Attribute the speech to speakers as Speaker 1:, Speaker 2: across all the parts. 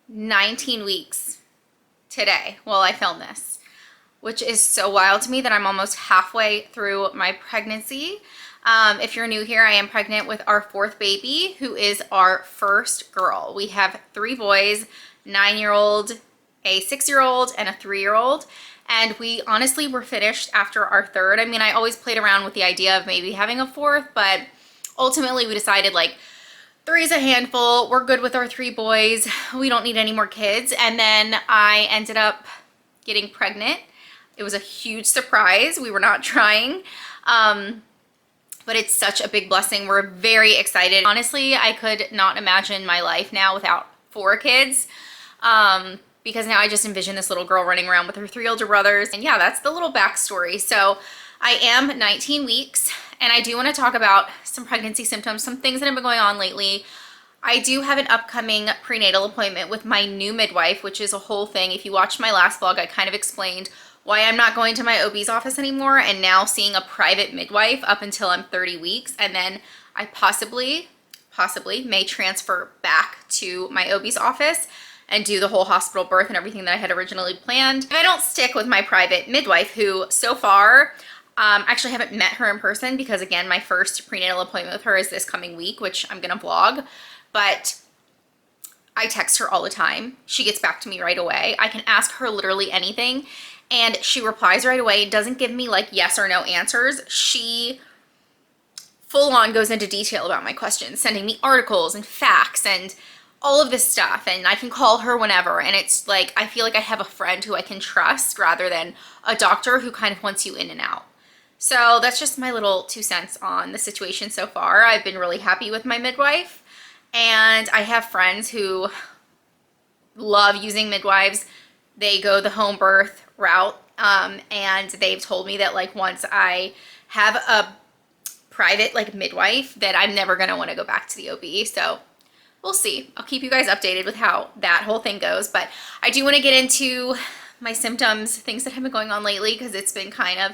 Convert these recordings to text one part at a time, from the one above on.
Speaker 1: 19 weeks today while I film this, which is so wild to me that I'm almost halfway through my pregnancy. If you're new here, I am pregnant with our 4th baby, who is our first girl. We have 3 boys, 9-year-old, a 6-year-old, and a 3-year-old. And we honestly were finished after our 3rd. I mean, I always played around with the idea of maybe having a 4th, but ultimately we decided like 3 is a handful. We're good with our 3 boys. We don't need any more kids. And then I ended up getting pregnant. It was a huge surprise. We were not trying. But it's such a big blessing. We're very excited. Honestly, I could not imagine my life now without 4 kids. Because now I just envision this little girl running around with her 3 older brothers. And yeah, that's the little backstory. So I am 19 weeks, and I do want to talk about some pregnancy symptoms, some things that have been going on lately. I do have an upcoming prenatal appointment with my new midwife, which is a whole thing. If you watched my last vlog, I kind of explained why I'm not going to my OB's office anymore and now seeing a private midwife up until I'm 30 weeks. And then I possibly may transfer back to my OB's office and do the whole hospital birth and everything that I had originally planned. If I don't stick with my private midwife, who so far, actually haven't met her in person because again, my first prenatal appointment with her is this coming week, which I'm gonna vlog, but I text her all the time. She gets back to me right away. I can ask her literally anything and she replies right away. Doesn't give me like yes or no answers. She full on goes into detail about my questions, sending me articles and facts and all of this stuff, and I can call her whenever, and it's like I feel like I have a friend who I can trust rather than a doctor who kind of wants you in and out. So that's just my little 2 cents on the situation so far. I've been really happy with my midwife, and I have friends who love using midwives. They go the home birth route, and they've told me that like once I have a private like midwife that I'm never gonna want to go back to the OB. So we'll see. I'll keep you guys updated with how that whole thing goes, but I do want to get into my symptoms, things that have been going on lately, because it's been kind of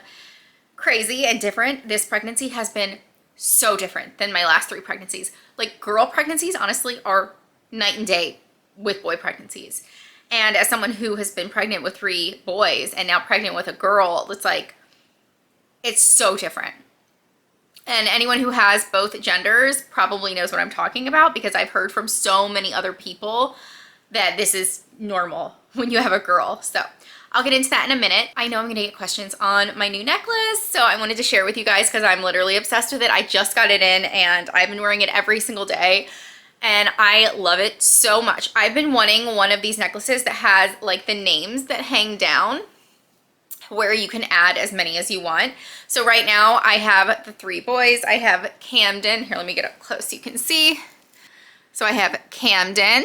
Speaker 1: crazy and different. This pregnancy has been so different than my last 3 pregnancies. Like girl pregnancies, honestly, are night and day with boy pregnancies. And as someone who has been pregnant with 3 boys and now pregnant with a girl, it's like, it's so different. And anyone who has both genders probably knows what I'm talking about, because I've heard from so many other people that this is normal when you have a girl. So I'll get into that in a minute. I know I'm gonna get questions on my new necklace, so I wanted to share with you guys because I'm literally obsessed with it. I just got it in and I've been wearing it every single day and I love it so much. I've been wanting one of these necklaces that has like the names that hang down, where you can add as many as you want. So right now I have the 3 boys. I have Camden. Here, let me get up close so you can see. So I have Camden,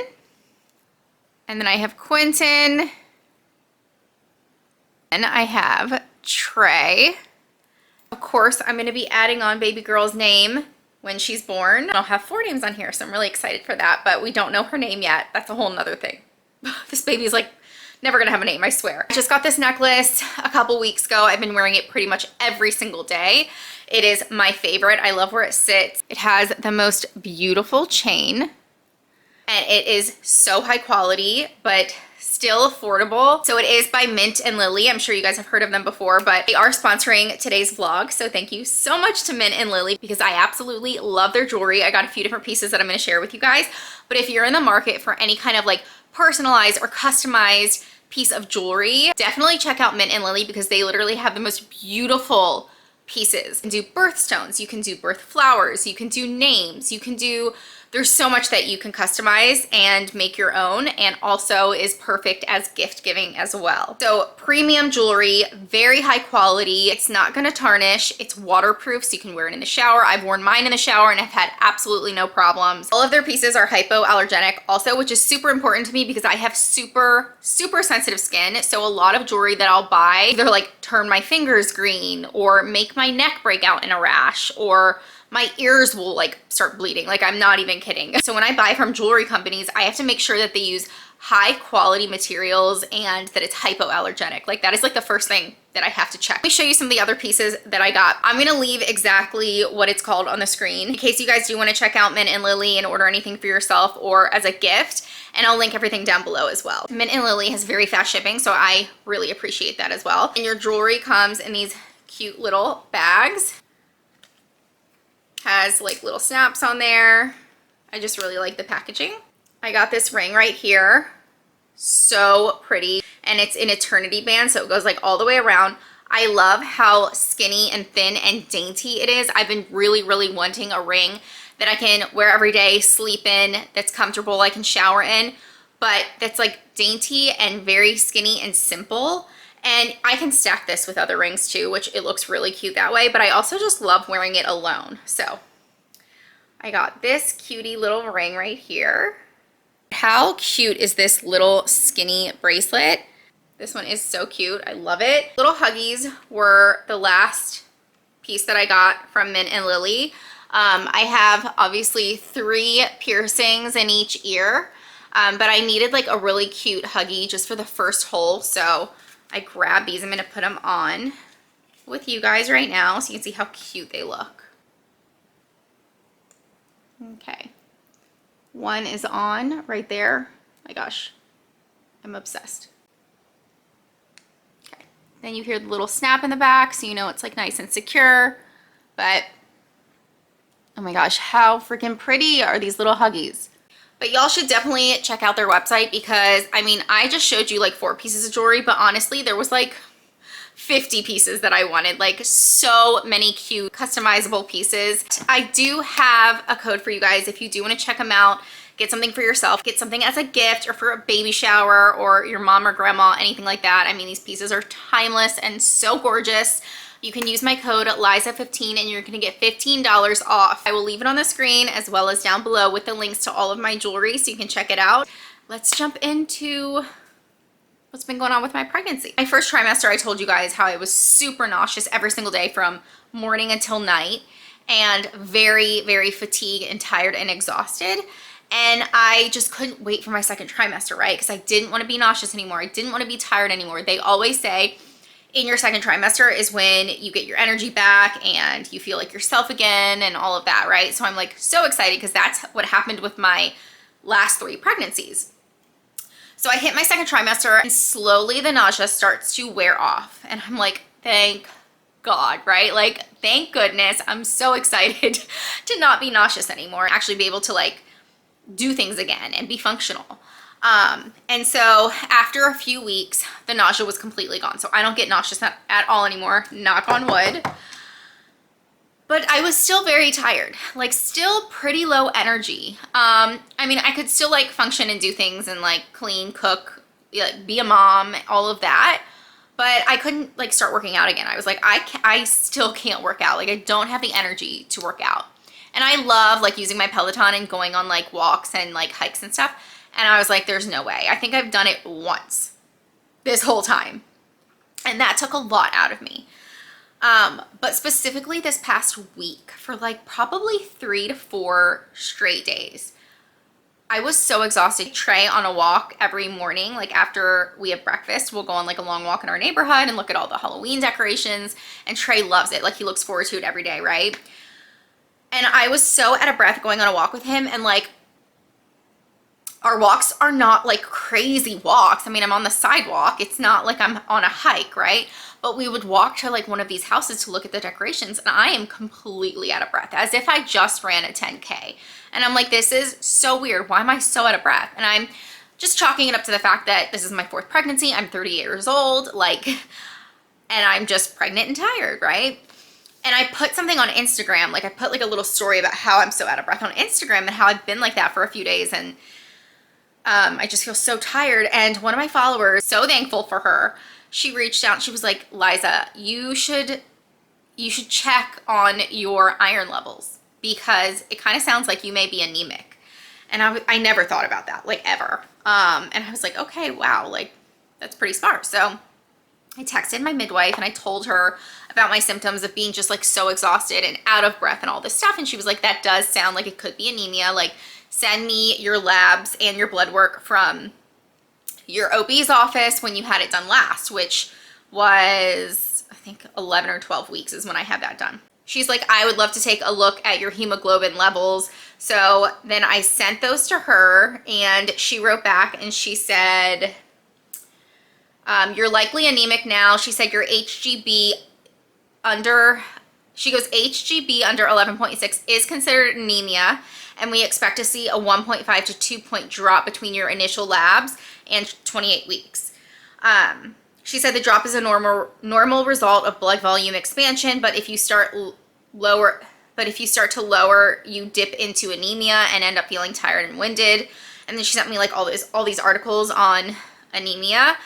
Speaker 1: and then I have Quentin, and I have Trey. Of course, I'm gonna be adding on baby girl's name when she's born. I'll have 4 names on here, so I'm really excited for that, but we don't know her name yet. That's a whole nother thing. This baby is like never gonna have a name, I swear. I just got this necklace a couple weeks ago. I've been wearing it pretty much every single day. It is my favorite. I love where it sits. It has the most beautiful chain, and it is so high quality, but still affordable. So it is by Mint and Lily. I'm sure you guys have heard of them before, but they are sponsoring today's vlog. So thank you so much to Mint and Lily, because I absolutely love their jewelry. I got a few different pieces that I'm gonna share with you guys. But if you're in the market for any kind of like personalized or customized piece of jewelry, definitely check out Mint and Lily, because they literally have the most beautiful pieces. You can do birthstones, you can do birth flowers, you can do names, you can do, there's so much that you can customize and make your own, and also is perfect as gift giving as well. So premium jewelry, very high quality. It's not gonna tarnish. It's waterproof, so you can wear it in the shower. I've worn mine in the shower and I've had absolutely no problems. All of their pieces are hypoallergenic also, which is super important to me because I have super sensitive skin. So a lot of jewelry that I'll buy either like turn my fingers green or make my neck break out in a rash, or my ears will like start bleeding. Like, I'm not even kidding. So when I buy from jewelry companies, I have to make sure that they use high quality materials and that it's hypoallergenic. Like, that is like the first thing that I have to check. Let me show you some of the other pieces that I got. I'm gonna leave exactly what it's called on the screen in case you guys do want to check out Mint and Lily and order anything for yourself or as a gift. And I'll link everything down below as well. Mint and Lily has very fast shipping, so I really appreciate that as well. And your jewelry comes in these cute little bags. Has like little snaps on there. I just really like the packaging. I got this ring right here. So pretty. And it's an eternity band, so it goes like all the way around. I love how skinny and thin and dainty it is. I've been really, really wanting a ring that I can wear every day, sleep in, that's comfortable, I can shower in, but that's like dainty and very skinny and simple. And I can stack this with other rings too, which it looks really cute that way, but I also just love wearing it alone. So I got this cutie little ring right here. How cute is this little skinny bracelet? This one is so cute. I love it. Little Huggies were the last piece that I got from Mint and Lily. I have obviously 3 piercings in each ear, but I needed like a really cute Huggy just for the first hole. So I grabbed these. I'm going to put them on with you guys right now so you can see how cute they look. Okay. One is on right there. My gosh, I'm obsessed. Okay. Then you hear the little snap in the back, so you know it's like nice and secure. But oh my gosh, how freaking pretty are these little Huggies? But y'all should definitely check out their website because, I mean, I just showed you like 4 pieces of jewelry, but honestly, there was like 50 pieces that I wanted, like so many cute customizable pieces. I do have a code for you guys if you do want to check them out. Get something for yourself, get something as a gift or for a baby shower or your mom or grandma, anything like that. I mean, these pieces are timeless and so gorgeous. You can use my code Liza15 and you're going to get $15 off. I will leave it on the screen as well as down below with the links to all of my jewelry so you can check it out. Let's jump into what's been going on with my pregnancy. My first trimester, I told you guys how I was super nauseous every single day from morning until night and very, very fatigued and tired and exhausted. And I just couldn't wait for my second trimester, right? Because I didn't want to be nauseous anymore. I didn't want to be tired anymore. They always say in your second trimester is when you get your energy back and you feel like yourself again and all of that, right? So I'm like so excited because that's what happened with my last 3 pregnancies. So I hit my second trimester and slowly the nausea starts to wear off. And I'm like, thank God, right? Like, thank goodness. I'm so excited to not be nauseous anymore. Actually be able to like do things again and be functional. And so after a few weeks, the nausea was completely gone. So I don't get nauseous at all anymore, knock on wood. But I was still very tired, like still pretty low energy. I mean, I could still like function and do things and like clean, cook, be a mom, all of that. But I couldn't like start working out again. I was like, I still can't work out. Like I don't have the energy to work out. And I love like using my Peloton and going on like walks and like hikes and stuff. And I was like, there's no way. I think I've done it once this whole time. And that took a lot out of me. But specifically this past week for like probably 3 to 4 straight days, I was so exhausted. Trey on a walk every morning, like after we have breakfast, we'll go on like a long walk in our neighborhood and look at all the Halloween decorations. And Trey loves it. Like he looks forward to it every day, right? And I was so out of breath going on a walk with him, and like our walks are not like crazy walks. I mean, I'm on the sidewalk. It's not like I'm on a hike, right? But we would walk to like one of these houses to look at the decorations, and I am completely out of breath as if I just ran a 10K. And I'm like, this is so weird. Why am I so out of breath? And I'm just chalking it up to the fact that this is my 4th pregnancy. I'm 30 years old, like, and I'm just pregnant and tired, right? And I put something on Instagram, like I put like a little story about how I'm so out of breath on Instagram and how I've been like that for a few days. And I just feel so tired. And one of my followers, so thankful for her, she reached out and she was like, Liza, you should check on your iron levels because it kind of sounds like you may be anemic. And I never thought about that, like ever. And I was like, okay, wow, like that's pretty smart. So I texted my midwife and I told her about my symptoms of being just like so exhausted and out of breath and all this stuff. And she was like, that does sound like it could be anemia. Like send me your labs and your blood work from your OB's office when you had it done last, which was I think 11 or 12 weeks is when I had that done. She's like, I would love to take a look at your hemoglobin levels. So then I sent those to her, and she wrote back and she said, you're likely anemic now. She said your HGB under, she goes, HGB under 11.6 is considered anemia, and we expect to see a 1.5 to 2 point drop between your initial labs and 28 weeks. She said the drop is a normal result of blood volume expansion, but if you start to lower, you dip into anemia and end up feeling tired and winded. And then she sent me like all these articles on anemia,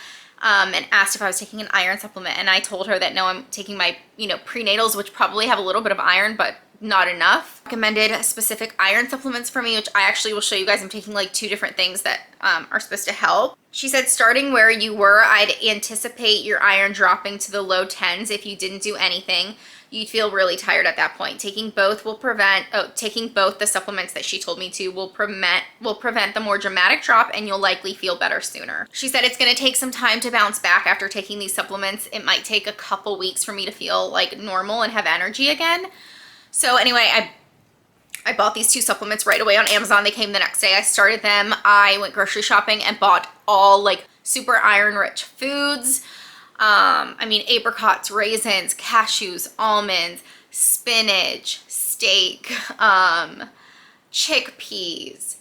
Speaker 1: and asked if I was taking an iron supplement. And I told her that no, I'm taking my, prenatals, which probably have a little bit of iron, but not enough. Recommended specific iron supplements for me, which I actually will show you guys. I'm taking like 2 different things that are supposed to help. She said starting where you were, I'd anticipate your iron dropping to the low 10s if you didn't do anything. You'd feel really tired at that point. Taking both the supplements that she told me to will prevent the more dramatic drop, and you'll likely feel better sooner. She said it's gonna take some time to bounce back after taking these supplements. It might take a couple weeks for me to feel like normal and have energy again. So anyway, I bought these 2 supplements right away on Amazon. They came the next day. I started them. I went grocery shopping and bought all like super iron rich foods. Apricots, raisins, cashews, almonds, spinach, steak, chickpeas,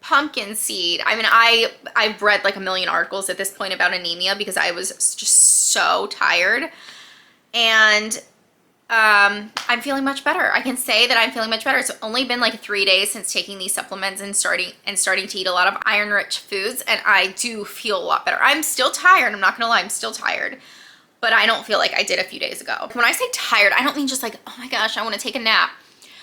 Speaker 1: pumpkin seed. I've read like a million articles at this point about anemia because I was just so tired. And I'm feeling much better. I can say that I'm feeling much better. It's only been like 3 days since taking these supplements and starting to eat a lot of iron rich foods, and I do feel a lot better. I'm still tired. I'm not gonna lie, I'm still tired, but I don't feel like I did a few days ago. When I say tired, I don't mean just like, oh my gosh, I want to take a nap.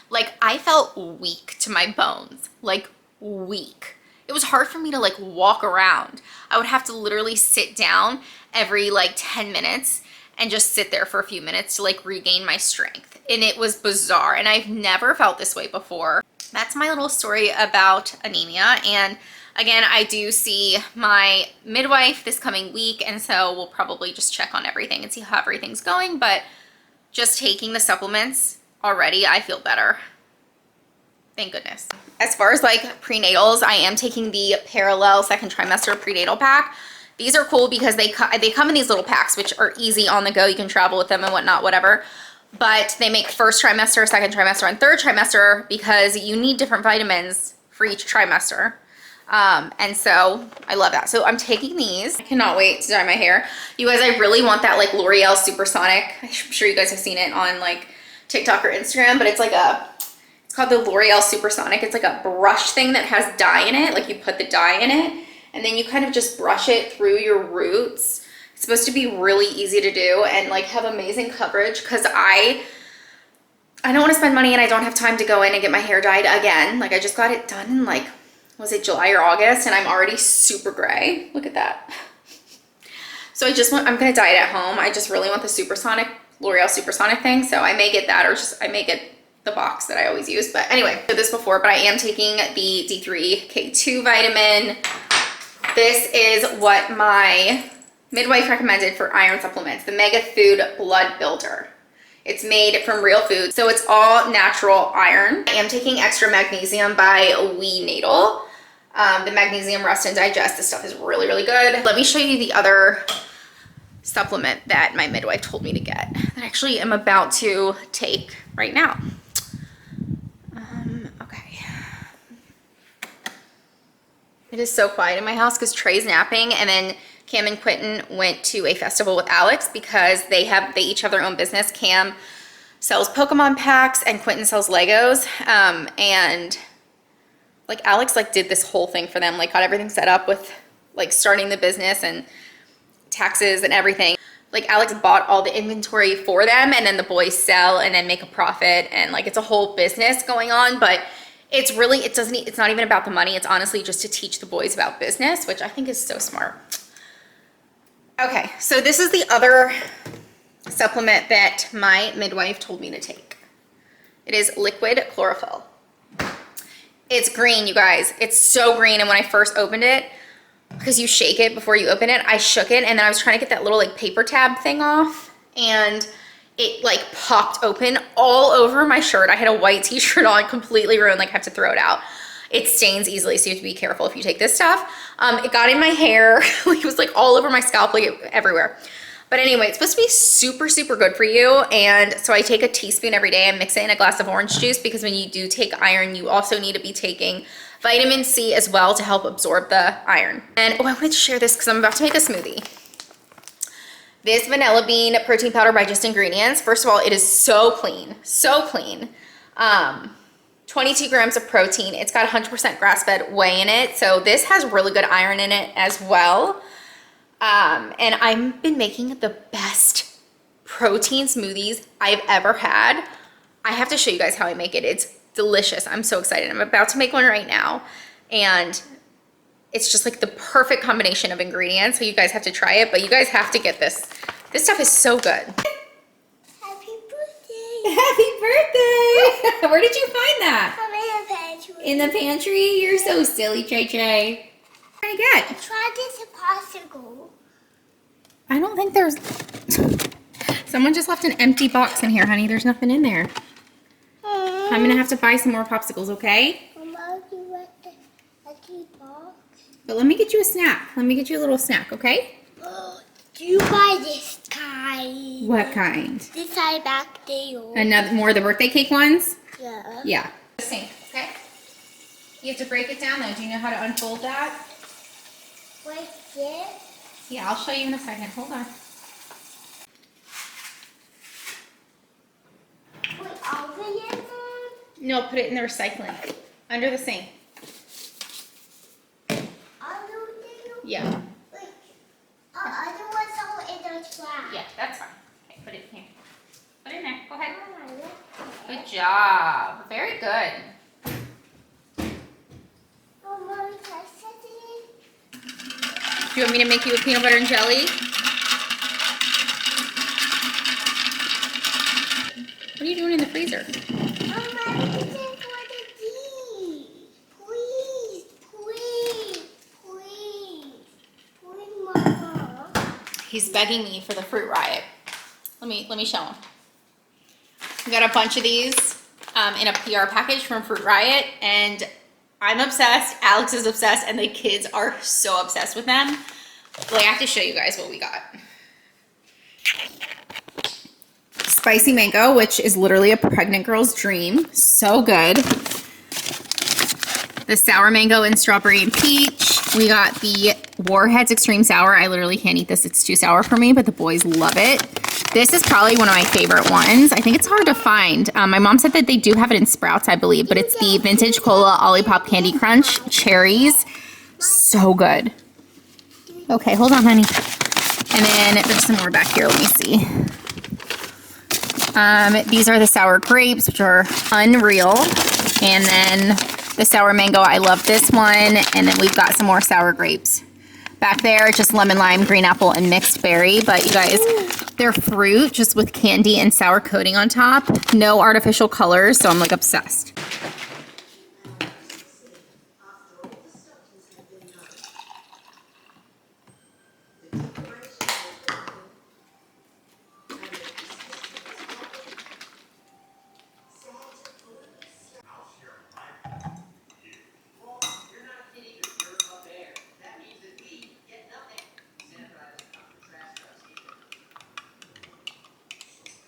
Speaker 1: Like, I felt weak to my bones, like weak. It was hard for me to like walk around. I would have to literally sit down every like 10 minutes and just sit there for a few minutes to like regain my strength. And it was bizarre, and I've never felt this way before. That's my little story about anemia. And again, I do see my midwife this coming week, and so we'll probably just check on everything and see how everything's going. But just taking the supplements already, I feel better. Thank goodness. As far as like prenatals, I am taking the Parallel second trimester prenatal pack. These are cool because they come in these little packs, which are easy on the go. You can travel with them and whatnot, whatever. But they make first trimester, second trimester, and third trimester because you need different vitamins for each trimester. And so I love that. So I'm taking these. I cannot wait to dye my hair. You guys, I really want that like L'Oreal Supersonic. I'm sure you guys have seen it on like TikTok or Instagram, but it's called the L'Oreal Supersonic. It's like a brush thing that has dye in it. Like you put the dye in it, and then you kind of just brush it through your roots. It's supposed to be really easy to do and like have amazing coverage, because I don't want to spend money and I don't have time to go in and get my hair dyed again. Like I just got it done in like, was it July or August, and I'm already super gray. Look at that. So I'm gonna dye it at home. I just really want the Supersonic, L'Oreal Supersonic thing. So I may get that, or I may get the box that I always use. But anyway, I did this before, but I am taking the D3K2 vitamin. This is what my midwife recommended for iron supplements, the Mega Food Blood Builder. It's made from real food, so it's all natural iron. I am taking extra magnesium by We Natal. The magnesium rest and digest. This stuff is really, really good. Let me show you the other supplement that my midwife told me to get that I actually am about to take right now. Okay. It is so quiet in my house because Trey's napping, and then Cam and Quentin went to a festival with Alex because they each have their own business. Cam sells Pokemon packs and Quentin sells Legos. And like Alex like did this whole thing for them, like got everything set up with like starting the business and taxes and everything. Like Alex bought all the inventory for them, and then the boys sell and then make a profit, and like it's a whole business going on. But it's not even about the money. It's honestly just to teach the boys about business, which I think is so smart. Okay, so this is the other supplement that my midwife told me to take. It is liquid chlorophyll. It's green, you guys. It's so green, and when I first opened it, because you shake it before you open it, I shook it, and then I was trying to get that little like paper tab thing off, and it like popped open all over my shirt. I had a white t-shirt on, completely ruined, like I have to throw it out. It stains easily, so you have to be careful if you take this stuff. It got in my hair. It was like all over my scalp, like everywhere. But anyway, it's supposed to be super, super good for you. And so I take a teaspoon every day and mix it in a glass of orange juice, because when you do take iron, you also need to be taking vitamin C as well to help absorb the iron. And oh, I wanted to share this because I'm about to make a smoothie. This vanilla bean protein powder by Just Ingredients. First of all, it is so clean, so clean. 22 grams of protein. It's got 100% grass-fed whey in it. So this has really good iron in it as well. And I've been making the best protein smoothies I've ever had. I have to show you guys how I make it. It's delicious. I'm so excited. I'm about to make one right now. And it's just like the perfect combination of ingredients. So you guys have to try it, but you guys have to get this. This stuff is so good.
Speaker 2: Happy birthday.
Speaker 1: Happy birthday. Where did you find that?
Speaker 2: I'm in the pantry.
Speaker 1: In the pantry? You're so silly, Trey Trey. What did you get?
Speaker 2: Try this popsicle.
Speaker 1: I don't think there's... Someone just left an empty box in here, honey. There's nothing in there. I'm gonna have to buy some more popsicles, okay?
Speaker 2: Mama, you want the empty box?
Speaker 1: But let me get you a snack. Let me get you a little snack, okay?
Speaker 2: Do you buy this kind?
Speaker 1: What kind?
Speaker 2: This side back there.
Speaker 1: Another more of the birthday cake ones?
Speaker 2: Yeah.
Speaker 1: Yeah. The same, okay? You have to break it down though. Do you know how to unfold that?
Speaker 2: Like this?
Speaker 1: Yeah, I'll show you in a second. Hold on.
Speaker 2: Put all the in there?
Speaker 1: No, put it in the recycling. Under the sink.
Speaker 2: All the things?
Speaker 1: Yeah.
Speaker 2: Like, other ones are in the trash.
Speaker 1: Yeah, that's fine. Okay, put it in here. Put it in there. Go ahead.
Speaker 2: Oh,
Speaker 1: Good job. Very good.
Speaker 2: Mama, can I set it
Speaker 1: Do you want me to make you a peanut butter and jelly? What are you doing in the freezer?
Speaker 2: in? Mama, this is for the tea. Please, please, please. Please, Mama.
Speaker 1: He's begging me for the fruit riot. Let me show him. We got a bunch of these in a PR package from Fruit Riot, and I'm obsessed, Alex is obsessed, and the kids are so obsessed with them. Like, I have to show you guys what we got. Spicy mango, which is literally a pregnant girl's dream. So good. The sour mango and strawberry and peach. We got the Warheads Extreme Sour. I literally can't eat this. It's too sour for me, but the boys love it. This is probably one of my favorite ones. I think it's hard to find. My mom said that they do have it in Sprouts, I believe, but it's the Vintage Cola Olipop Candy Crunch Cherries. So good. Okay, hold on, honey. And then there's some more back here. Let me see. These are the sour grapes, which are unreal. And then the sour mango. I love this one. And then we've got some more sour grapes. Back there, just lemon, lime, green apple, and mixed berry. But you guys, they're fruit just with candy and sour coating on top. No artificial colors, so I'm like obsessed.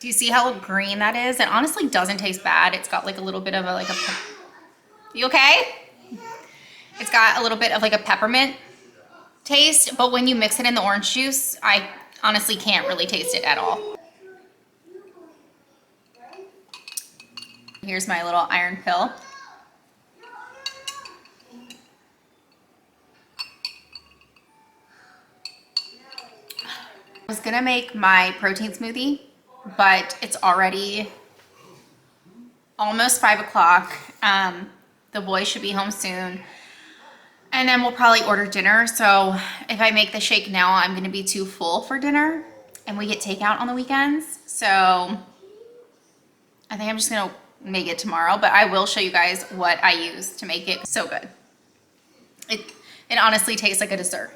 Speaker 1: Do you see how green that is? It honestly doesn't taste bad. It's got like a little bit of a you okay? It's got a little bit of like a peppermint taste, but when you mix it in the orange juice, I honestly can't really taste it at all. Here's my little iron pill. I was gonna make my protein smoothie, but it's already almost 5 o'clock. The boys should be home soon. And then we'll probably order dinner. So if I make the shake now, I'm gonna be too full for dinner. And we get takeout on the weekends. So I think I'm just gonna make it tomorrow, but I will show you guys what I use to make it so good. It honestly tastes like a dessert.